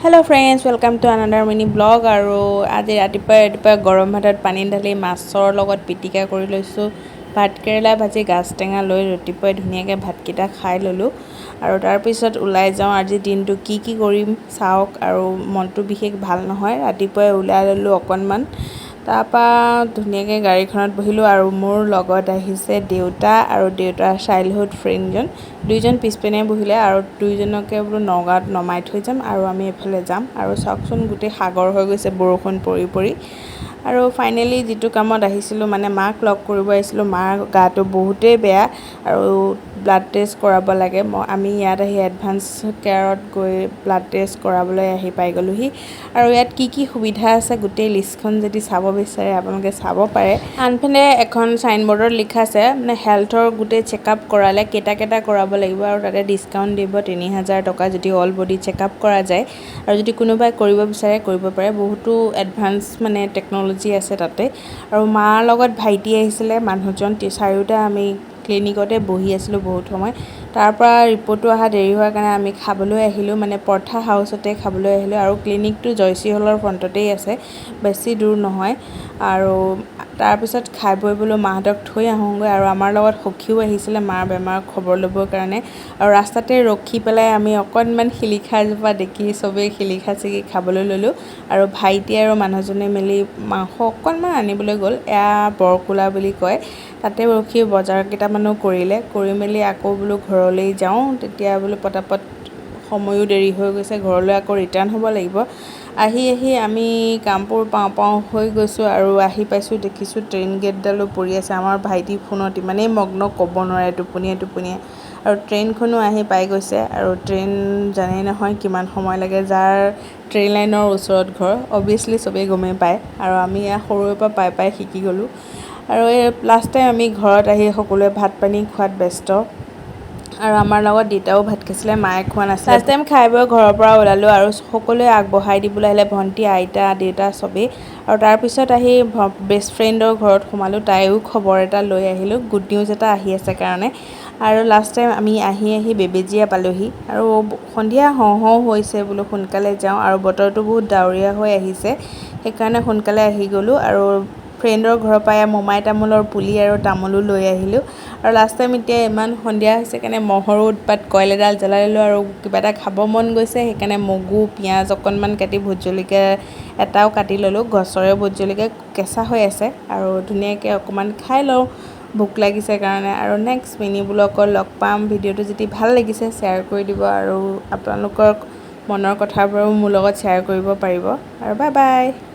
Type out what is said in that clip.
hello friends welcome to another mini blog और आज रातिपुৱা गरम भातत पानी ढाली माছৰ লগত पिटिका কৰি লৈছোঁ भात केरेला भाजी गाज टेঙা লৈ ৰাতিপুৱাই ধুনীয়াকৈ ভাতকেইটা খাই ললোঁ আৰু তাৰ পিছত ওলাই যাওঁ আজি দিনটো কি কৰিম চাওক আৰু মনটো বিশেষ ভাল নহয় ৰাতিপুৱাই ওলাই ললোঁ অকণমান তাৰপা ধুনীয়াকৈ গাড়ীখনত বহিলোঁ আৰু মোৰ লগত আহিছে দেউতা আৰু দেউতাৰ চাইল্ডহুড ফ্ৰেণ্ডজন দুইজন পিছপিনে বহিলে আৰু দুইজনকে বোলো নগাঁৱত নমাই থৈ যাম আৰু আমি এফালে যাম আৰু চাওকচোন গোটেই সাগৰ হৈ গৈছে বৰষুণ পৰি আৰু ফাইনেলি যেটো কামত আহিছিলোঁ মানে মাক লগ কৰিব আহিছিলোঁ মাৰ গাটো বহুতেই বেয়া আৰু ব্লাড টেষ্ট কৰাব লাগে আমি ইয়াত আহি এডভান্স কেয়াৰত গৈ ব্লাড টেষ্ট কৰাবলৈ আহি পাই গ'লোহি আৰু ইয়াত কি সুবিধা আছে গোটেই লিষ্টখন যদি চাব বিচাৰে আপোনালোকে চাব পাৰে আনফালে এখন সাইনবোৰ্ডত লিখা আছে মানে হেলথৰ গোটেই চেকআপ কৰালে কেটা কৰাব লাগিব আৰু তাতে ডিসকাউন্ট দিব 3000 টকা যদি অল বডি চেকআপ কৰা যায় আৰু যদি কোনোবাই কৰিব বিচাৰে কৰিব পাৰে বহুতো এডভান্স মানে টেকনলজি আছে তাতে আৰু মাৰ লগত ভাইটি আহিছিলে মানুহজন চাৰিওটা আমি ক্লিনিকতে বহি আছিলোঁ বহুত সময় তাৰপৰা ৰিপৰ্টটো আহা দেৰি হোৱাৰ কাৰণে আমি খাবলৈ আহিলোঁ মানে পৰ্থা হাউসতে খাবলৈ আহিলোঁ আৰু ক্লিনিকটো জয়সী হলৰ ফ্ৰণ্টতেই আছে বেছি দূৰ নহয় আৰু তাৰ পিছত খাই বৈ বলো মাহতক থৈ আহোঁগৈ আৰু আমাৰ লগত সখীও আহিছিলে মাৰ বেমাৰ খবৰ ল'বৰ কাৰণে আৰু ৰাস্তাতে ৰখি পেলাই আমি অকণমান শিলিখা জোপা দেখি সবেই শিলিখা চিগি খাবলৈ ল'লোঁ আৰু ভাইটি আৰু মানুহজনে মিলি মাংস অকণমান আনিবলৈ গ'ল এয়া বৰকুলা বুলি কয় তাতে ৰখি বজাৰ কেইটামানো কৰিলে কৰি মেলি আকৌ বোলো ঘৰলৈ যাওঁ তেতিয়া বোলো পটাপট সময়ো দেৰি হৈ গৈছে ঘৰলৈ আকৌ ৰিটাৰ্ণ হ'ব লাগিব আহি আমি কামপুৰ পাওঁ হৈ গৈছোঁ আৰু আহি পাইছোঁ দেখিছোঁ ট্ৰেইন গেটডালো পৰি আছে আমাৰ ভাইটি ফোনত ইমানেই মগ্ন ক'ব নোৱাৰে টোপনিয়ে আৰু ট্ৰেইনখনো আহি পাই গৈছে আৰু ট্ৰেইন জানেই নহয় কিমান সময় লাগে যাৰ ট্ৰেইন লাইনৰ ওচৰত ঘৰ অবিয়াছলি সবেই গমেই পায় আৰু আমি সৰুৰে পৰা পাই শিকি গ'লোঁ আৰু এই লাষ্ট টাইম আমি ঘৰত আহি সকলোৱে ভাত পানী খোৱাত ব্যস্ত আৰু আমাৰ লগত দেউতাও ভাত খাইছিলে মায়ে খোৱা নাছিলে লাষ্ট টাইম খাই বৈ ঘৰৰ পৰা ওলালোঁ আৰু সকলোৱে আগবঢ়াই দিবলৈ আহিলে ভণ্টি আইতা দেউতা সবেই আৰু তাৰ পিছত আহি বেষ্ট ফ্ৰেণ্ডৰ ঘৰত সোমালোঁ তাইও খবৰ এটা লৈ আহিলোঁ গুড নিউজ এটা আহি আছে কাৰণে আৰু লাষ্ট টাইম আমি আহি বেবেজিয়া পালোহি আৰু সন্ধিয়া হওঁ হৈছে বোলো সোনকালে যাওঁ আৰু বতৰটো বহুত ডাৱৰীয়া হৈ আহিছে সেইকাৰণে সোনকালে আহি গ'লোঁ আৰু ফ্ৰেণ্ডৰ ঘৰৰ পৰা মোমাই তামোলৰ পুলি আৰু তামোলো লৈ আহিলোঁ আৰু লাষ্ট টাইম এতিয়া ইমান সন্ধিয়া হৈছে কাৰণে মহৰো উৎপাত কইল এডাল জ্বলাই ল'লোঁ আৰু কিবা এটা খাব মন গৈছে সেইকাৰণে মগু পিঁয়াজ অকণমান কাটি ভোট জলকীয়া এটাও কাটি ল'লোঁ গছৰে ভোট জলকীয়া কেঁচা হৈ আছে আৰু ধুনীয়াকৈ অকণমান খাই লওঁ ভোক লাগিছে কাৰণে আৰু নেক্সট মিনি ব্লগত লগ পাম ভিডিঅ'টো যদি ভাল লাগিছে শ্বেয়াৰ কৰি দিব আৰু আপোনালোকৰ মনৰ কথাবোৰো মোৰ লগত শ্বেয়াৰ কৰিব পাৰিব আৰু বাই